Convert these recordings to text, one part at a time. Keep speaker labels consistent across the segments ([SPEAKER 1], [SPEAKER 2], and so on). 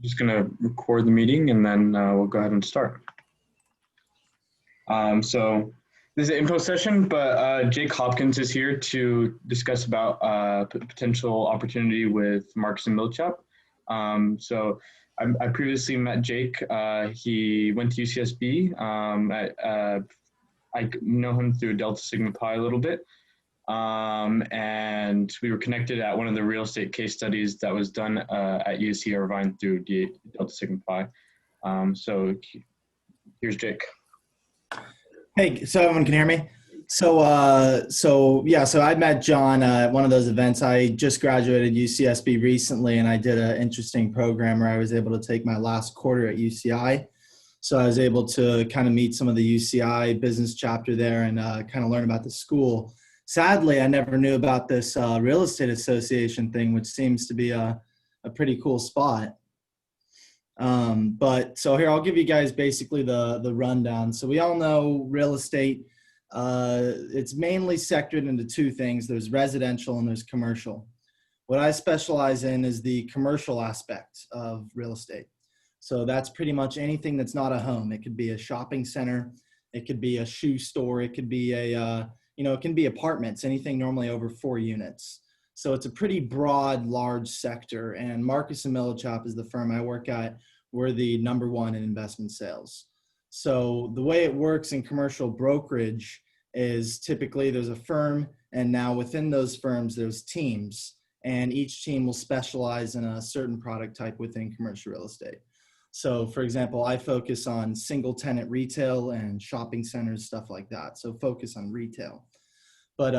[SPEAKER 1] Just going to record the meeting and then we'll go ahead and start. So this is an info session, but Jake Hopkins is here to discuss about potential opportunity with Marcus and Millichap. I previously met Jake. He went to UCSB. I know him through Delta Sigma Pi a little bit. And we were connected at one of the real estate case studies that was done at UC Irvine through Delta Sigma Pi. So here's Jake.
[SPEAKER 2] Hey, so everyone can hear me? So I met John at one of those events. I just graduated UCSB recently, and I did an interesting program where I was able to take my last quarter at UCI. So I was able to kind of meet some of the UCI business chapter there and kind of learn about the school. Sadly, I never knew about this real estate association thing, which seems to be a pretty cool spot. But so here, I'll give you guys basically the rundown. So we all know real estate, it's mainly sectored into two things. There's residential and there's commercial. What I specialize in is the commercial aspect of real estate. So that's pretty much anything that's not a home. It could be a shopping center. It could be a shoe store. It could be it can be apartments, anything normally over 4 units. So it's a pretty broad, large sector. And Marcus and Millichap is the firm I work at. We're the #1 in investment sales. So the way it works in commercial brokerage is typically there's a firm, and now within those firms, there's teams. And each team will specialize in a certain product type within commercial real estate. So for example, I focus on single tenant retail and shopping centers, stuff like that. So focus on retail. But,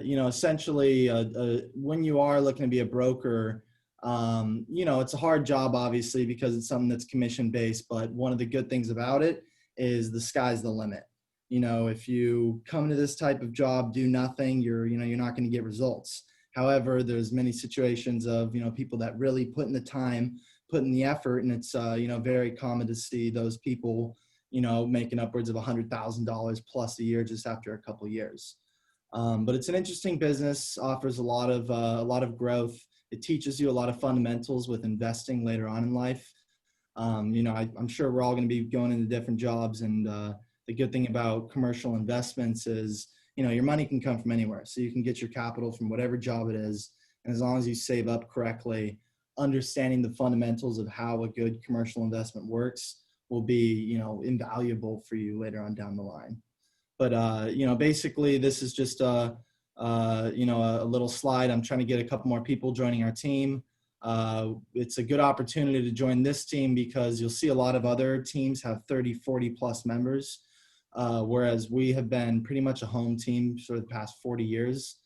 [SPEAKER 2] essentially when you are looking to be a broker, it's a hard job, obviously, because it's something that's commission based. But one of the good things about it is the sky's the limit. If you come to this type of job, do nothing, you're not going to get results. However, there's many situations of, people that really put in the time, put in the effort, and it's, very common to see those people, making upwards of $100,000 plus a year just after a couple of years. But it's an interesting business, offers a lot of growth. It teaches you a lot of fundamentals with investing later on in life. I'm sure we're all going to be going into different jobs, and the good thing about commercial investments is, your money can come from anywhere. So you can get your capital from whatever job it is. And as long as you save up correctly, understanding the fundamentals of how a good commercial investment works will be, invaluable for you later on down the line. But, basically this is just a little slide. I'm trying to get a couple more people joining our team. It's a good opportunity to join this team because you'll see a lot of other teams have 30, 40 plus members. Whereas we have been pretty much a home team for the past 40 years.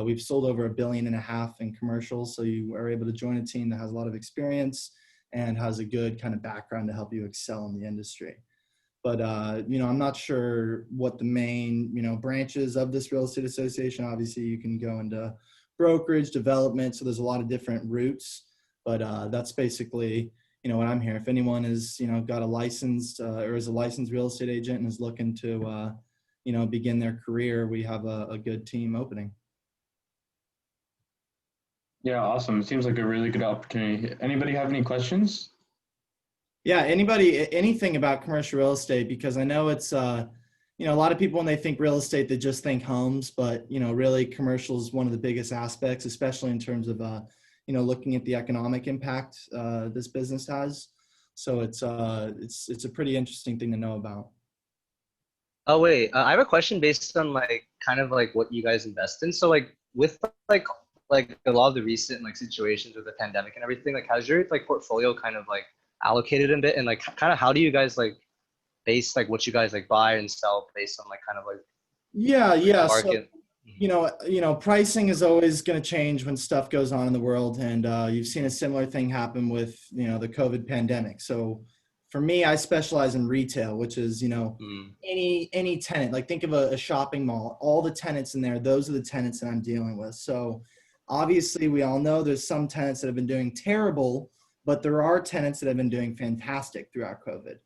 [SPEAKER 2] We've sold over $1.5 billion in commercials. So you are able to join a team that has a lot of experience and has a good kind of background to help you excel in the industry. But, I'm not sure what the main, branches of this real estate association. Obviously, you can go into brokerage, development. So there's a lot of different routes. But that's basically, what I'm here. If anyone is, got a license or is a licensed real estate agent and is looking to, begin their career, we have a good team opening.
[SPEAKER 1] Yeah, awesome. It seems like a really good opportunity. Anybody have any questions?
[SPEAKER 2] Yeah, anything about commercial real estate, because I know it's, a lot of people when they think real estate, they just think homes, but, really commercial is one of the biggest aspects, especially in terms of, looking at the economic impact this business has. So it's a pretty interesting thing to know about.
[SPEAKER 3] Oh, wait, I have a question based on kind of what you guys invest in. So with like a lot of the recent situations with the pandemic and everything, how's your portfolio kind of allocated a bit, and kind of how do you guys base what you guys buy and sell based on kind of
[SPEAKER 2] yeah
[SPEAKER 3] market?
[SPEAKER 2] So, pricing is always going to change when stuff goes on in the world, and you've seen a similar thing happen with the COVID pandemic. So for me, I specialize in retail, which is any tenant. Think of a shopping mall, all the tenants in there, those are the tenants that I'm dealing with. So obviously we all know there's some tenants that have been doing terrible, but there are tenants that have been doing fantastic throughout COVID.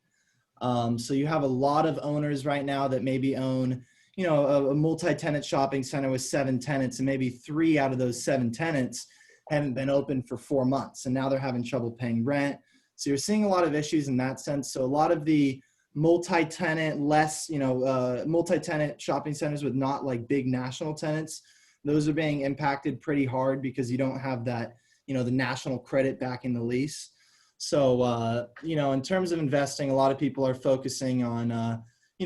[SPEAKER 2] So you have a lot of owners right now that maybe own, a multi-tenant shopping center with 7 tenants, and maybe 3 out of those 7 tenants haven't been open for 4 months. And now they're having trouble paying rent. So you're seeing a lot of issues in that sense. So a lot of the multi-tenant, multi-tenant shopping centers with not like big national tenants, those are being impacted pretty hard because you don't have that, the national credit back in the lease. So, in terms of investing, a lot of people are focusing on,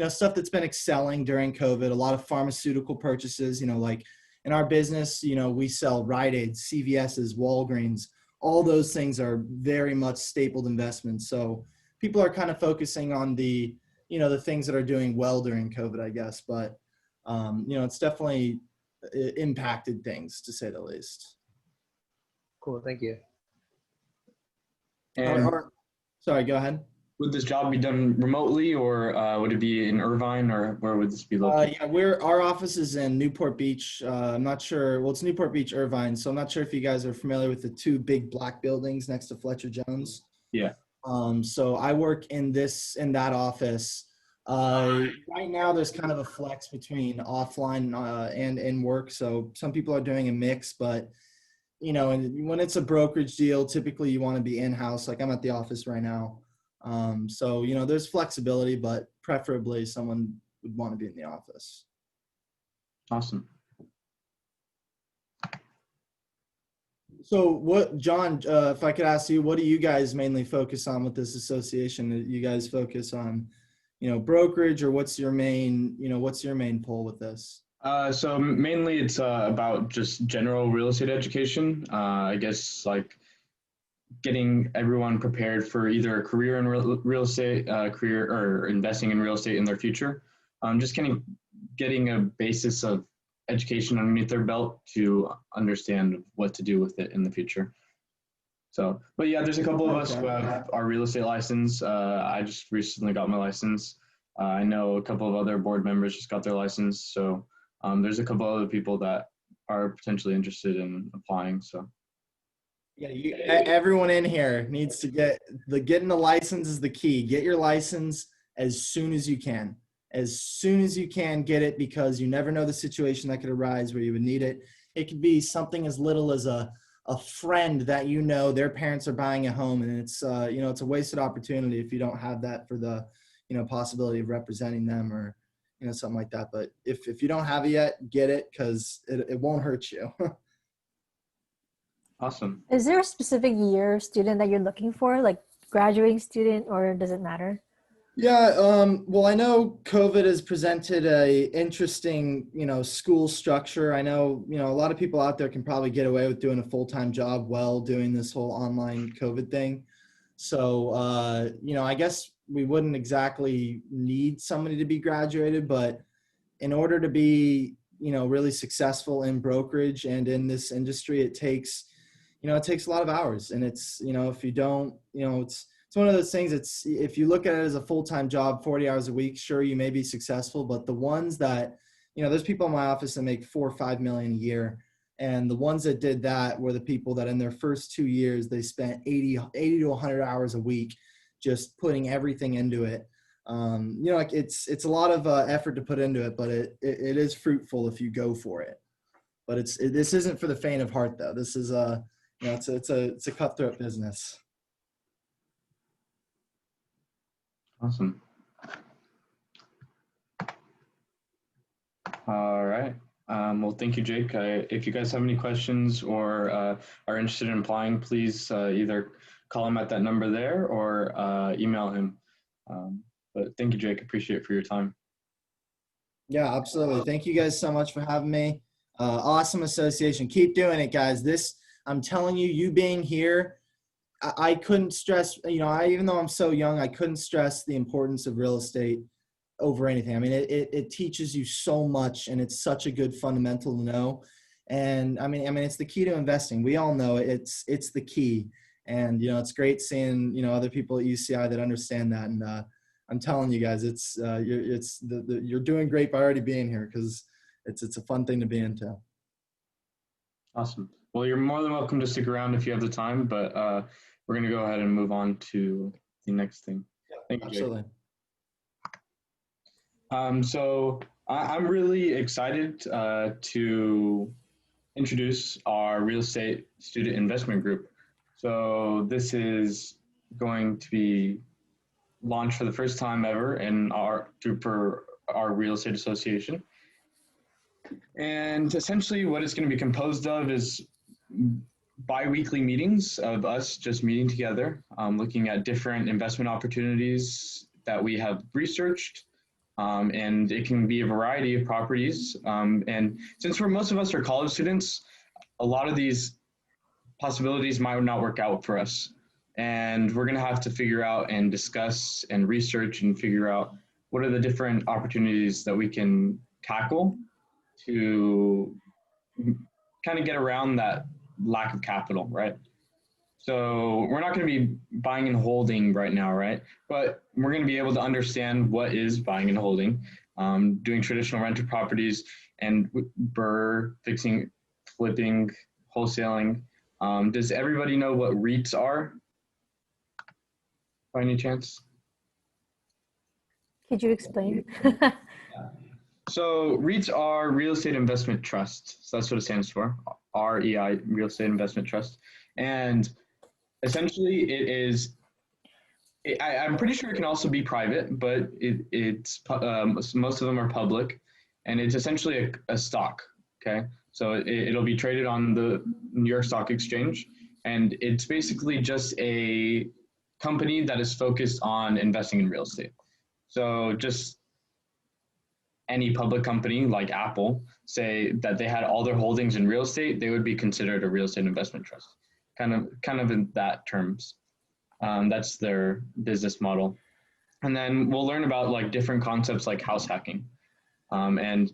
[SPEAKER 2] stuff that's been excelling during COVID, a lot of pharmaceutical purchases, like in our business, we sell Rite Aid, CVS's, Walgreens, all those things are very much stapled investments. So people are kind of focusing on the things that are doing well during COVID, I guess. But, it's definitely impacted things, to say the least.
[SPEAKER 3] Cool, thank you.
[SPEAKER 1] And
[SPEAKER 2] Sorry, go ahead.
[SPEAKER 1] would this job be done remotely, or would it be in Irvine, or where would this be located?
[SPEAKER 2] Yeah, our office is in Newport Beach. I'm not sure. Well, it's Newport Beach, Irvine. So I'm not sure if you guys are familiar with the two big black buildings next to Fletcher Jones.
[SPEAKER 1] Yeah.
[SPEAKER 2] So I work in that office. Right now, there's kind of a flex between offline and in work. So some people are doing a mix, but and when it's a brokerage deal, typically you want to be in-house. Like I'm at the office right now. So, there's flexibility, but preferably someone would want to be in the office.
[SPEAKER 1] Awesome.
[SPEAKER 2] So John, if I could ask you, what do you guys mainly focus on with this association? Do you guys focus on, brokerage, or what's your main pull with this?
[SPEAKER 1] So mainly it's about just general real estate education. I guess like getting everyone prepared for either a career in real estate, career or investing in real estate in their future. Just getting a basis of education underneath their belt to understand what to do with it in the future. So, but yeah, there's a couple of us who have our real estate license. I just recently got my license. I know a couple of other board members just got their license. So there's a couple other people that are potentially interested in applying. So.
[SPEAKER 2] Yeah, everyone in here needs to getting the license is the key. Get your license as soon as you can. As soon as you can, get it, because you never know the situation that could arise where you would need it. It could be something as little as a friend that their parents are buying a home, and it's it's a wasted opportunity if you don't have that for the possibility of representing them, or something like that. But if you don't have it yet, get it, because it won't hurt you.
[SPEAKER 1] Awesome.
[SPEAKER 4] Is there a specific year student that you're looking for, like graduating student, or does it matter?
[SPEAKER 2] Yeah, well, I know COVID has presented a interesting, school structure. I know, a lot of people out there can probably get away with doing a full-time job while doing this whole online COVID thing. So, I guess we wouldn't exactly need somebody to be graduated, but in order to be, really successful in brokerage and in this industry, it takes a lot of hours. And it's, if you don't, it's one of those things. It's, if you look at it as a full-time job, 40 hours a week, sure, you may be successful, but the ones that, there's people in my office that make $4 or $5 million a year. And the ones that did that were the people that in their first 2 years, they spent 80 to 100 hours a week, just putting everything into it. Like it's a lot of effort to put into it, but it is fruitful if you go for it. But this isn't for the faint of heart, though. This is it's a cutthroat business.
[SPEAKER 1] Awesome. All right. Well, thank you, Jake. If you guys have any questions or are interested in applying, please either call him at that number there or email him. But thank you, Jake. Appreciate it for your time.
[SPEAKER 2] Yeah, absolutely. Thank you guys so much for having me. Awesome association. Keep doing it, guys. I'm telling you, you being here, I couldn't stress, even though I'm so young, I couldn't stress the importance of real estate over anything. I mean, it teaches you so much, and it's such a good fundamental to know. And I mean, it's the key to investing. We all know it's the key. And, it's great seeing, other people at UCI that understand that. And I'm telling you guys, you're doing great by already being here, because it's a fun thing to be into.
[SPEAKER 1] Awesome. Well, you're more than welcome to stick around if you have the time, but we're going to go ahead and move on to the next thing.
[SPEAKER 2] Yeah,
[SPEAKER 1] thank you,
[SPEAKER 2] absolutely.
[SPEAKER 1] So I'm really excited to introduce our real estate student investment group. So this is going to be launched for the first time ever for our real estate association. And essentially what it's going to be composed of is bi-weekly meetings of us just meeting together, looking at different investment opportunities that we have researched. And it can be a variety of properties. And since most of us are college students, a lot of these possibilities might not work out for us. And we're going to have to figure out and discuss and research and figure out what are the different opportunities that we can tackle to kind of get around that lack of capital, right? So we're not going to be buying and holding right now, right? But we're going to be able to understand what is buying and holding, doing traditional rental properties and BRRRR, fixing, flipping, wholesaling. Does everybody know what REITs are by any chance?
[SPEAKER 4] Could you explain?
[SPEAKER 1] So REITs are Real Estate Investment Trust. So that's what it stands for, REI, Real Estate Investment Trust. And essentially it is, I'm pretty sure it can also be private, but most of them are public, and it's essentially a stock, okay? So it'll be traded on the New York Stock Exchange, and it's basically just a company that is focused on investing in real estate. So just any public company like Apple, say that they had all their holdings in real estate, they would be considered a real estate investment trust, kind of in that terms. That's their business model. And then we'll learn about like different concepts like house hacking. And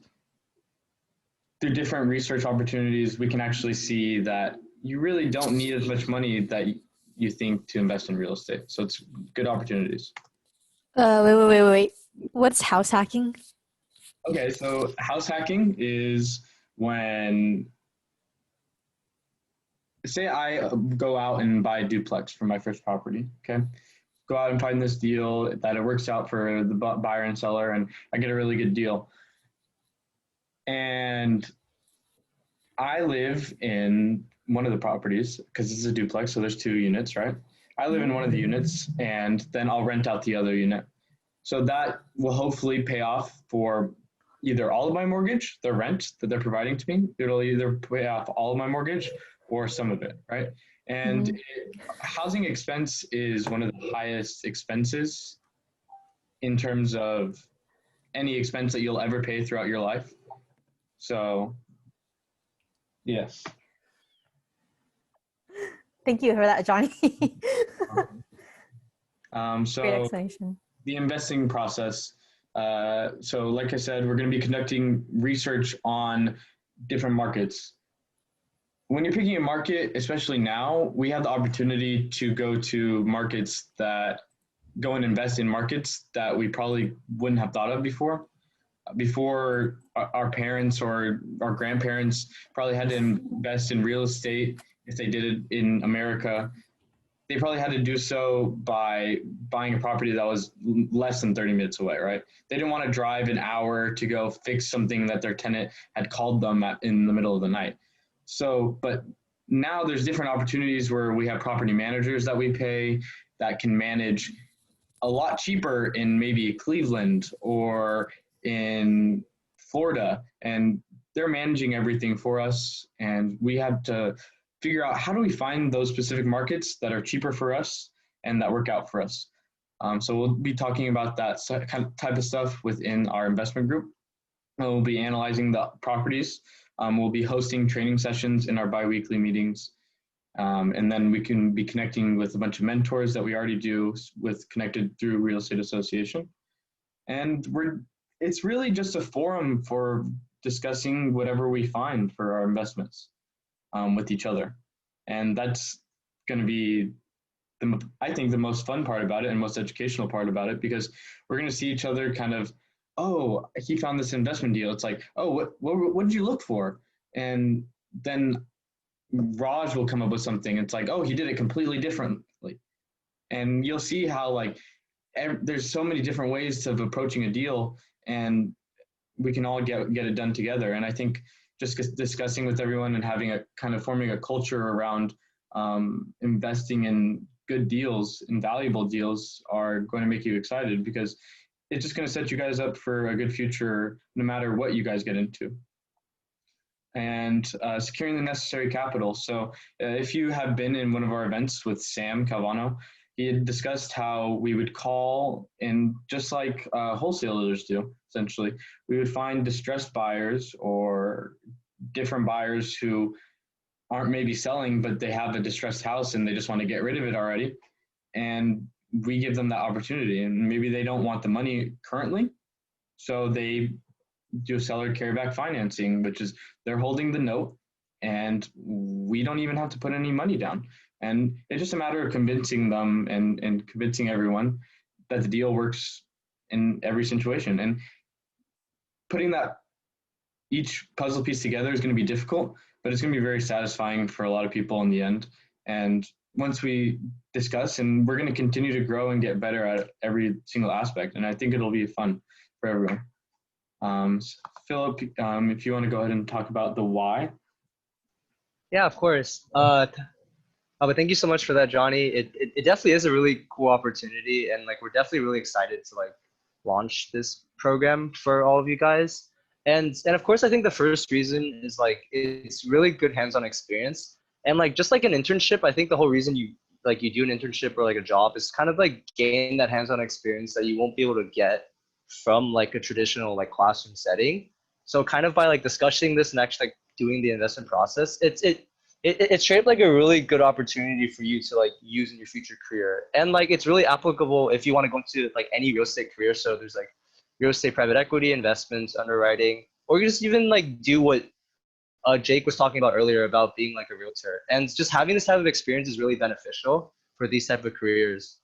[SPEAKER 1] through different research opportunities, we can actually see that you really don't need as much money that you think to invest in real estate. So it's good opportunities.
[SPEAKER 4] Wait. What's house hacking?
[SPEAKER 1] Okay, so house hacking is when, say I go out and buy a duplex for my first property, okay? Go out and find this deal that it works out for the buyer and seller, and I get a really good deal. And I live in one of the properties because this is a duplex, so there's 2 units, right? I live in one of the units, and then I'll rent out the other unit. So that will hopefully pay off for either all of my mortgage, the rent that they're providing to me. It'll either pay off all of my mortgage or some of it, right? And housing expense is one of the highest expenses in terms of any expense that you'll ever pay throughout your life. So, yes.
[SPEAKER 4] Thank you for that, Johnny. Great
[SPEAKER 1] So
[SPEAKER 4] explanation.
[SPEAKER 1] the investing process. So like I said, we're going to be conducting research on different markets. When you're picking a market, especially now, we have the opportunity to go to markets that go and invest in markets that we probably wouldn't have thought of before. Before, our parents or our grandparents probably had to invest in real estate if they did it in America. They probably had to do so by buying a property that was less than 30 minutes away, right? They didn't want to drive an hour to go fix something that their tenant had called them in the middle of the night. So, but now there's different opportunities where we have property managers that we pay that can manage a lot cheaper in maybe Cleveland or in Florida, and they're managing everything for us, and we have to figure out how do we find those specific markets that are cheaper for us and that work out for us. So we'll be talking about that kind of type of stuff within our investment group. We'll be analyzing the properties. We'll be hosting training sessions in our bi-weekly meetings. And then we can be connecting with a bunch of mentors that we already do with connected through Real Estate Association. And it's really just a forum for discussing whatever we find for our investments with each other. And that's going to be, I think, the most fun part about it and most educational part about it, because we're going to see each other kind of, oh, he found this investment deal. It's like, oh, what did you look for? And then Raj will come up with something. It's like, oh, he did it completely differently. And you'll see how like there's so many different ways of approaching a deal, and we can all get it done together. And I think just discussing with everyone and having a kind of forming a culture around investing in good deals and valuable deals are going to make you excited, because it's just going to set you guys up for a good future no matter what you guys get into. And securing the necessary capital. So if you have been in one of our events with Sam Calvano, he had discussed how we would call, and just like wholesalers do, essentially, we would find distressed buyers or different buyers who aren't maybe selling, but they have a distressed house and they just want to get rid of it already. And we give them that opportunity, and maybe they don't want the money currently. So they do seller carryback financing, which is they're holding the note and we don't even have to put any money down. And it's just a matter of convincing them and convincing everyone that the deal works in every situation. And putting that each puzzle piece together is going to be difficult, but it's going to be very satisfying for a lot of people in the end. And once we discuss, and we're going to continue to grow and get better at every single aspect. And I think it'll be fun for everyone. Philip, if you want to go ahead and talk about the why.
[SPEAKER 3] Yeah, of course. But thank you so much for that, Johnny. It definitely is a really cool opportunity, and like we're definitely really excited to like launch this program for all of you guys. And of course, I think the first reason is like it's really good hands-on experience. And like just like an internship, I think the whole reason you do an internship or like a job is kind of like gain that hands-on experience that you won't be able to get from like a traditional like classroom setting. So kind of by like discussing this and actually like doing the investment process, it's shaped like a really good opportunity for you to like use in your future career. And like it's really applicable if you want to go into like any real estate career. So there's like real estate private equity, investments, underwriting, or you just even like do what Jake was talking about earlier about being like a realtor. And just having this type of experience is really beneficial for these type of careers.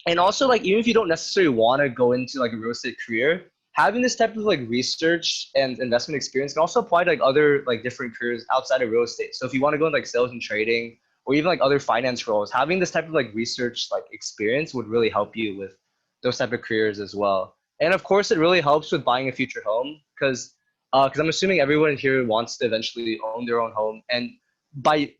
[SPEAKER 3] And also like even if you don't necessarily want to go into like a real estate career, having this type of like research and investment experience can also apply to like other like different careers outside of real estate. So if you want to go into like sales and trading or even like other finance roles, having this type of like research like experience would really help you with those type of careers as well. And of course, it really helps with buying a future home because I'm assuming everyone here wants to eventually own their own home. And by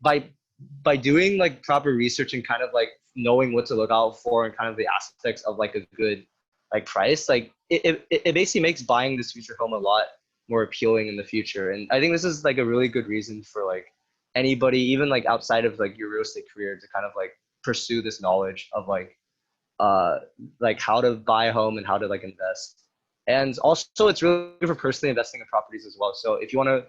[SPEAKER 3] doing like proper research and kind of like knowing what to look out for and kind of the aspects of like a good like price, like it basically makes buying this future home a lot more appealing in the future. And I think this is like a really good reason for like anybody, even like outside of like your real estate career, to kind of like pursue this knowledge of like how to buy a home and how to like invest. And also it's really good for personally investing in properties as well. So if you want to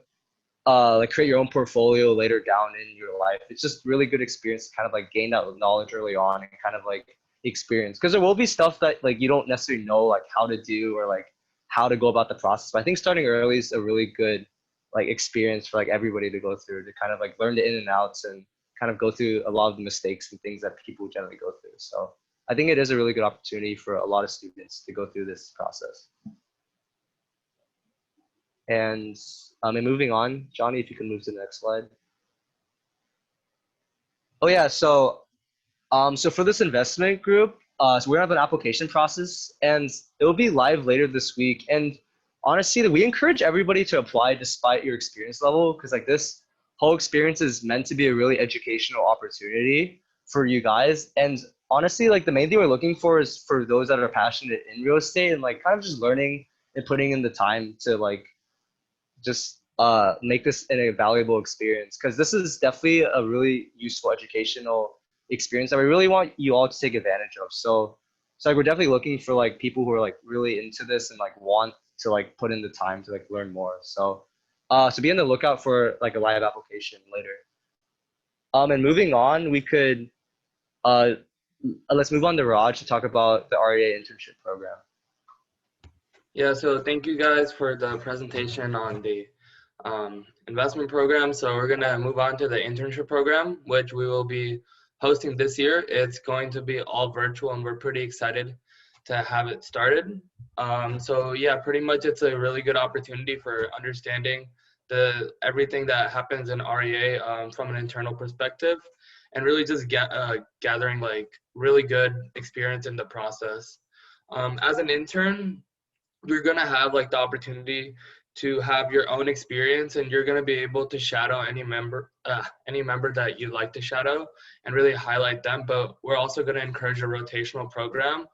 [SPEAKER 3] like create your own portfolio later down in your life, it's just really good experience to kind of like gain that knowledge early on and kind of like experience, because there will be stuff that like you don't necessarily know like how to do or like how to go about the process. But I think starting early is a really good like experience for like everybody to go through, to kind of like learn the in and outs and kind of go through a lot of the mistakes and things that people generally go through. So I think it is a really good opportunity for a lot of students to go through this process. And moving on, Johnny, if you can move to the next slide. Oh yeah, so for this investment group, so we're gonna have an application process, and it will be live later this week. And honestly, we encourage everybody to apply despite your experience level, because like this whole experience is meant to be a really educational opportunity for you guys. And honestly, like the main thing we're looking for is for those that are passionate in real estate and like kind of just learning and putting in the time to like just make this a valuable experience, because this is definitely a really useful educational experience that we really want you all to take advantage of. So like we're definitely looking for like people who are like really into this and like want to like put in the time to like learn more. So be on the lookout for like a live application later. And moving on, we could let's move on to Raj to talk about the REA internship program.
[SPEAKER 5] Yeah, so thank you guys for the presentation on the investment program. So we're gonna move on to the internship program, which we will be hosting this year. It's going to be all virtual, and we're pretty excited to have it started. So yeah, pretty much it's a really good opportunity for understanding everything that happens in REA from an internal perspective, and really just gathering like really good experience in the process. As an intern, we're gonna have like the opportunity to have your own experience, and you're going to be able to shadow any member that you'd like to shadow and really highlight them. But we're also going to encourage a rotational program,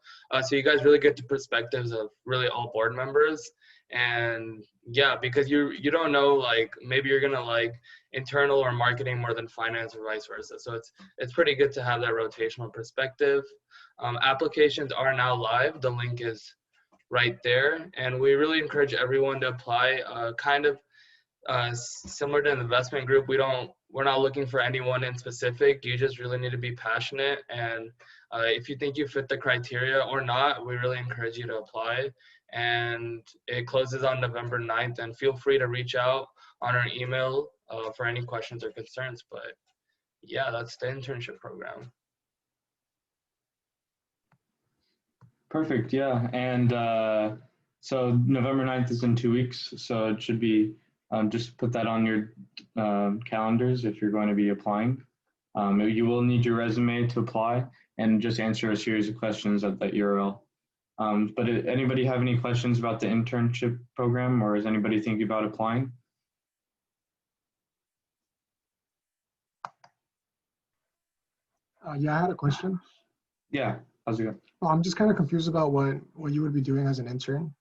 [SPEAKER 5] so you guys really get the perspectives of really all board members. And yeah, because you don't know, like maybe you're going to like internal or marketing more than finance or vice versa. So it's pretty good to have that rotational perspective. Applications are now live. The link is right there, and we really encourage everyone to apply. Kind of similar to an investment group, we're not looking for anyone in specific. You just really need to be passionate, and if you think you fit the criteria or not, we really encourage you to apply. And it closes on November 9th, and feel free to reach out on our email for any questions or concerns. But yeah, that's the internship program.
[SPEAKER 1] Perfect. Yeah. And so November 9th is in 2 weeks. So it should be just put that on your calendars if you're going to be applying. You will need your resume to apply and just answer a series of questions at that URL. But anybody have any questions about the internship program, or is anybody thinking about applying?
[SPEAKER 6] Yeah, I had a question.
[SPEAKER 1] Yeah. How's it going?
[SPEAKER 6] Well, I'm just kind of confused about what you would be doing as an intern.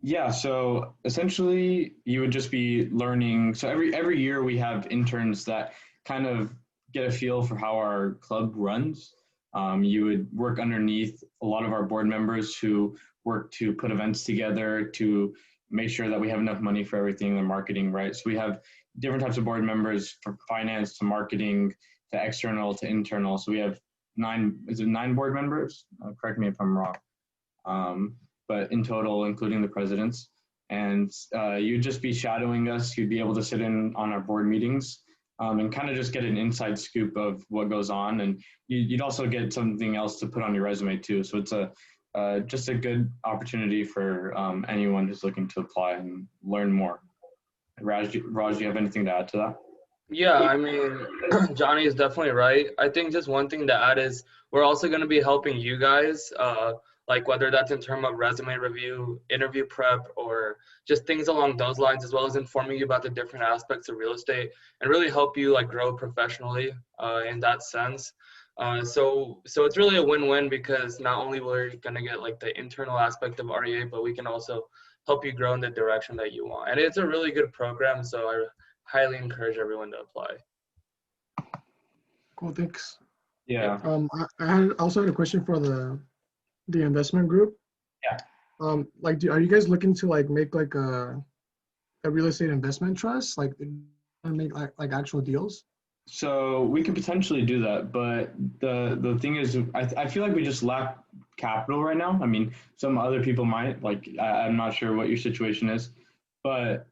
[SPEAKER 1] Yeah, so essentially you would just be learning. So every year we have interns that kind of get a feel for how our club runs. You would work underneath a lot of our board members who work to put events together to make sure that we have enough money for everything, the marketing, right? So we have different types of board members, from finance to marketing to external to internal. So we have 9 board members? Correct me if I'm wrong. But in total, including the presidents. And you'd just be shadowing us. You'd be able to sit in on our board meetings and kind of just get an inside scoop of what goes on. And you'd also get something else to put on your resume too. So it's just a good opportunity for anyone who's looking to apply and learn more. Raj, do you have anything to add to that?
[SPEAKER 5] Yeah, I mean, Johnny is definitely right. I think just one thing to add is we're also going to be helping you guys, like whether that's in terms of resume review, interview prep, or just things along those lines, as well as informing you about the different aspects of real estate and really help you like grow professionally in that sense. So it's really a win-win, because not only we're going to get like the internal aspect of REA, but we can also help you grow in the direction that you want. And it's a really good program, so I highly encourage everyone to apply.
[SPEAKER 6] Cool, thanks.
[SPEAKER 1] Yeah.
[SPEAKER 6] I also had a question for the investment group.
[SPEAKER 1] Yeah.
[SPEAKER 6] Like, are you guys looking to like make like a real estate investment trust, like make like actual deals?
[SPEAKER 1] So we could potentially do that, but the thing is, I feel like we just lack capital right now. I mean, some other people might, like, I'm not sure what your situation is, but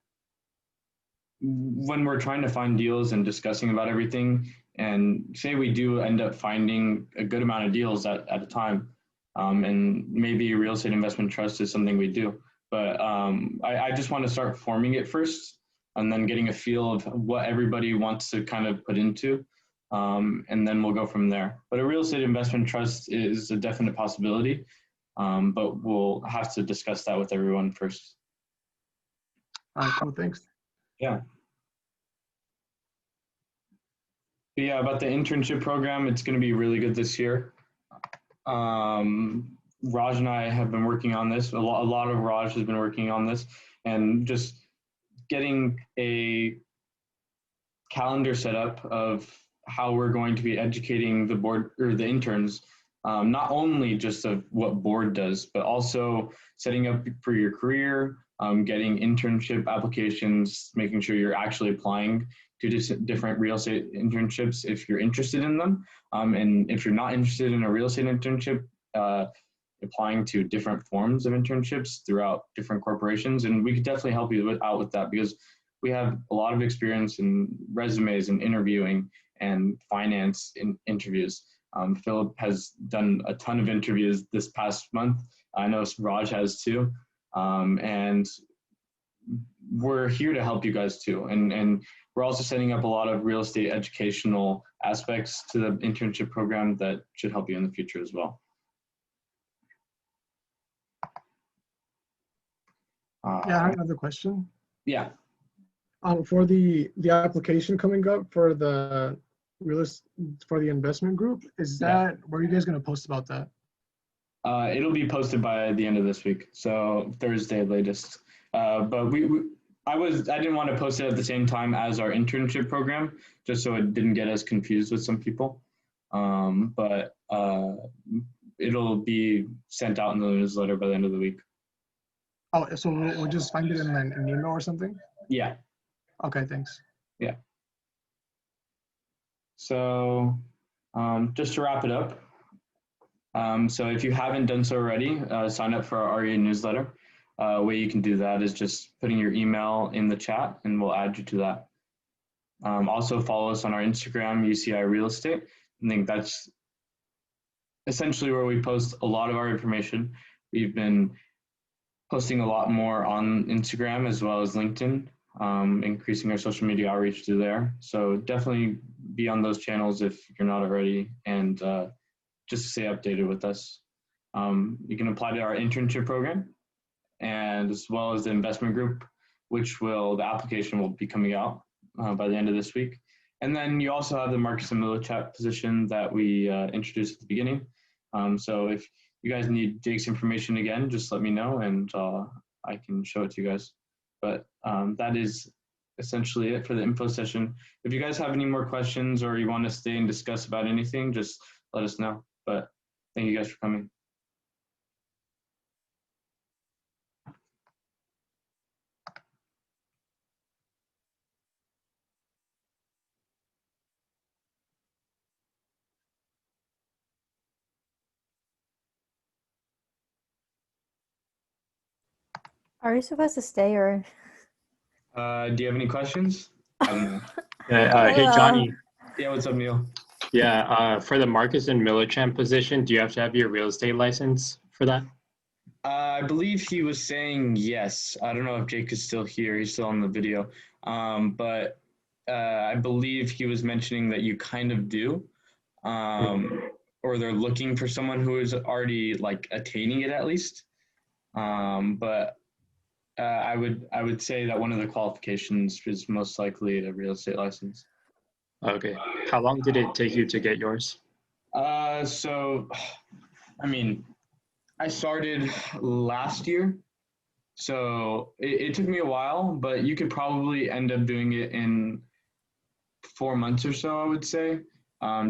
[SPEAKER 1] when we're trying to find deals and discussing about everything, and say we do end up finding a good amount of deals at a time, and maybe a real estate investment trust is something we do, but I just want to start forming it first and then getting a feel of what everybody wants to kind of put into, and then we'll go from there. But a real estate investment trust is a definite possibility, but we'll have to discuss that with everyone first.
[SPEAKER 6] All right, cool, thanks.
[SPEAKER 1] Yeah. But yeah, about the internship program, it's going to be really good this year. Raj and I have been working on this. A lot of Raj has been working on this, and just getting a calendar set up of how we're going to be educating the board or the interns, not only just of what board does, but also setting up for your career, getting internship applications, making sure you're actually applying to different real estate internships if you're interested in them. And if you're not interested in a real estate internship, applying to different forms of internships throughout different corporations. And we could definitely help you out with that, because we have a lot of experience in resumes and interviewing and finance interviews. Philip has done a ton of interviews this past month. I know Raj has too. And we're here to help you guys too. And we're also setting up a lot of real estate educational aspects to the internship program that should help you in the future as well.
[SPEAKER 6] Yeah, I have another question.
[SPEAKER 1] Yeah.
[SPEAKER 6] For the application coming up for the for the investment group, is that where are you guys gonna post about that?
[SPEAKER 1] It'll be posted by the end of this week, so Thursday latest. But I didn't want to post it at the same time as our internship program, just so it didn't get us confused with some people. But it'll be sent out in the newsletter by the end of the week.
[SPEAKER 6] Oh, so we'll just find it in an email or something?
[SPEAKER 1] Yeah.
[SPEAKER 6] Okay, thanks.
[SPEAKER 1] Yeah. So just to wrap it up, so if you haven't done so already, sign up for our REA newsletter. Way you can do that is just putting your email in the chat and we'll add you to that. Also follow us on our Instagram, UCI Real Estate. I think that's essentially where we post a lot of our information. We've been posting a lot more on Instagram as well as LinkedIn, increasing our social media outreach through there. So definitely be on those channels if you're not already, and just stay updated with us. You can apply to our internship program and as well as the investment group, which the application will be coming out by the end of this week. And then you also have the Marcus and Milichat position that we introduced at the beginning. So if you guys need Jake's information again, just let me know and I can show it to you guys. But that is essentially it for the info session. If you guys have any more questions or you want to stay and discuss about anything, just let us know. But thank you guys for coming.
[SPEAKER 4] Are we supposed to stay or?
[SPEAKER 1] Do you have any questions? I don't know.
[SPEAKER 7] Hey, Johnny.
[SPEAKER 1] Yeah, what's up, Neil?
[SPEAKER 7] Yeah, for the Marcus and Milichat position, do you have to have your real estate license for that?
[SPEAKER 1] I believe he was saying yes. I don't know if Jake is still here. He's still on the video. But I believe he was mentioning that you kind of do. Or they're looking for someone who is already like attaining it at least. But I would say that one of the qualifications is most likely a real estate license.
[SPEAKER 7] Okay. How long did it take you to get yours?
[SPEAKER 1] So, I mean, I started last year, so it took me a while, but you could probably end up doing it in 4 months or so, I would say,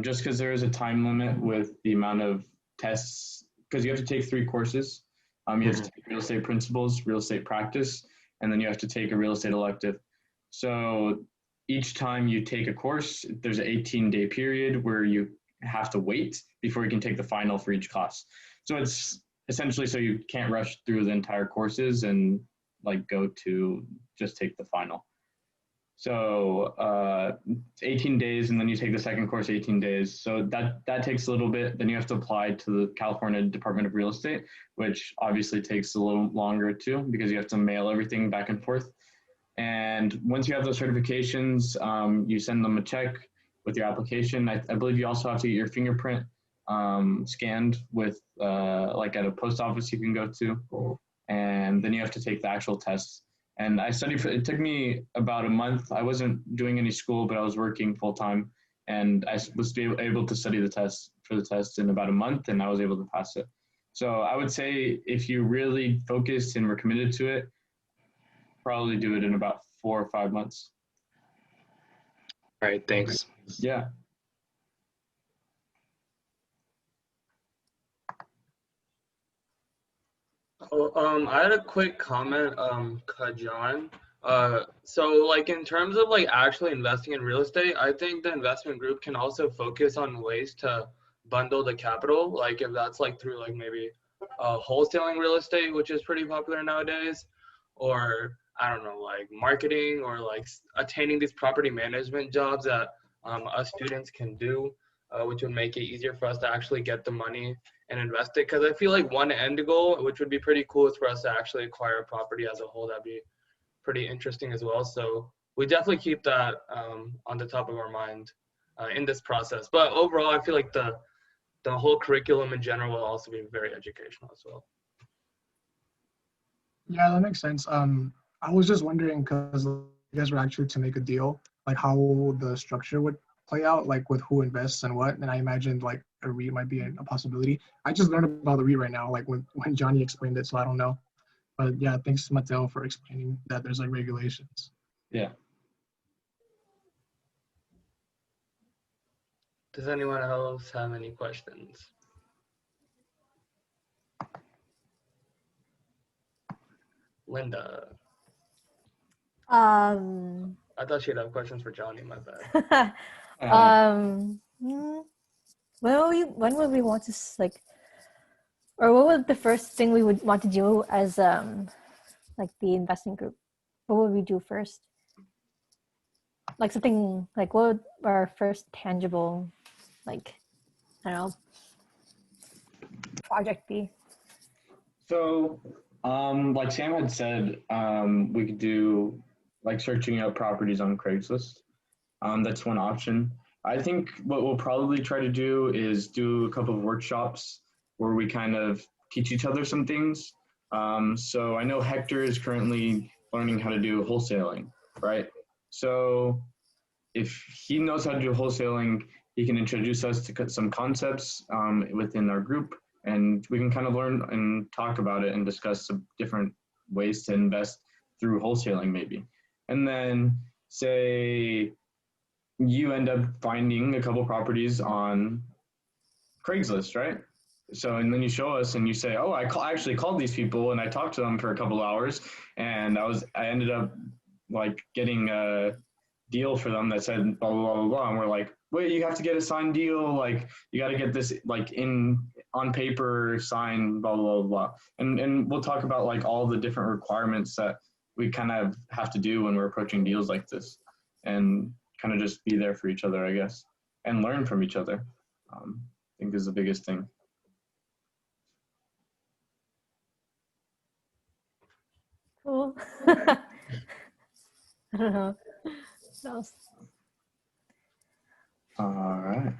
[SPEAKER 1] just because there is a time limit with the amount of tests, because you have to take 3 courses. You have to take real estate principles, real estate practice, and then you have to take a real estate elective. So each time you take a course, there's an 18-day period where you have to wait before you can take the final for each class. So it's essentially so you can't rush through the entire courses and like go to just take the final. So 18 days, and then you take the second course 18 days. So that takes a little bit. Then you have to apply to the California Department of Real Estate, which obviously takes a little longer too, because you have to mail everything back and forth. And once you have those certifications, you send them a check with your application. I believe you also have to get your fingerprint scanned with like at a post office you can go to, and then you have to take the actual tests. And I studied it took me about a month. I wasn't doing any school, but I was working full time, and I was able to study the test in about a month, and I was able to pass it. So I would say if you really focused and were committed to it, probably do it in about 4 or 5 months.
[SPEAKER 7] All right, thanks.
[SPEAKER 1] Yeah.
[SPEAKER 5] Oh, I had a quick comment, Kajan. So like in terms of like actually investing in real estate, I think the investment group can also focus on ways to bundle the capital. Like if that's like through like maybe wholesaling real estate, which is pretty popular nowadays, or I don't know, like marketing or like attaining these property management jobs that us students can do, which would make it easier for us to actually get the money and invest it. Because I feel like one end goal, which would be pretty cool, is for us to actually acquire a property as a whole. That'd be pretty interesting as well. So we definitely keep that on the top of our mind in this process. But overall, I feel like the whole curriculum in general will also be very educational as well.
[SPEAKER 6] Yeah, that makes sense. I was just wondering because you guys were actually to make a deal, like how the structure would play out, like with who invests and what. And I imagined like a REIT might be a possibility. I just learned about the REIT right now, like when Johnny explained it, so I don't know. But yeah, thanks Mateo for explaining that there's like regulations.
[SPEAKER 1] Yeah.
[SPEAKER 5] Does anyone else have any questions? Linda.
[SPEAKER 4] Um,
[SPEAKER 5] I thought she'd have questions for Johnny, my bad.
[SPEAKER 4] when would we want to like, or what would the first thing we would want to do as like the investing group? What would we do first? Like something like what would our first tangible, like, I don't know, project be?
[SPEAKER 1] So, like Sam had said, we could do like searching out properties on Craigslist. That's one option. I think what we'll probably try to do is do a couple of workshops where we kind of teach each other some things. So I know Hector is currently learning how to do wholesaling, right? So if he knows how to do wholesaling, he can introduce us to some concepts within our group, and we can kind of learn and talk about it and discuss some different ways to invest through wholesaling, maybe. And then say you end up finding a couple properties on Craigslist, right? So, and then you show us and you say, oh, I actually called these people and I talked to them for a couple hours, and I ended up like getting a deal for them that said blah blah blah blah, and we're like, wait, you have to get a signed deal, like you got to get this like in on paper signed, blah blah blah blah, and we'll talk about like all the different requirements that we kind of have to do when we're approaching deals like this, and kind of just be there for each other, I guess, and learn from each other. I think is the biggest thing.
[SPEAKER 4] Cool. I don't know. What else?
[SPEAKER 1] All right.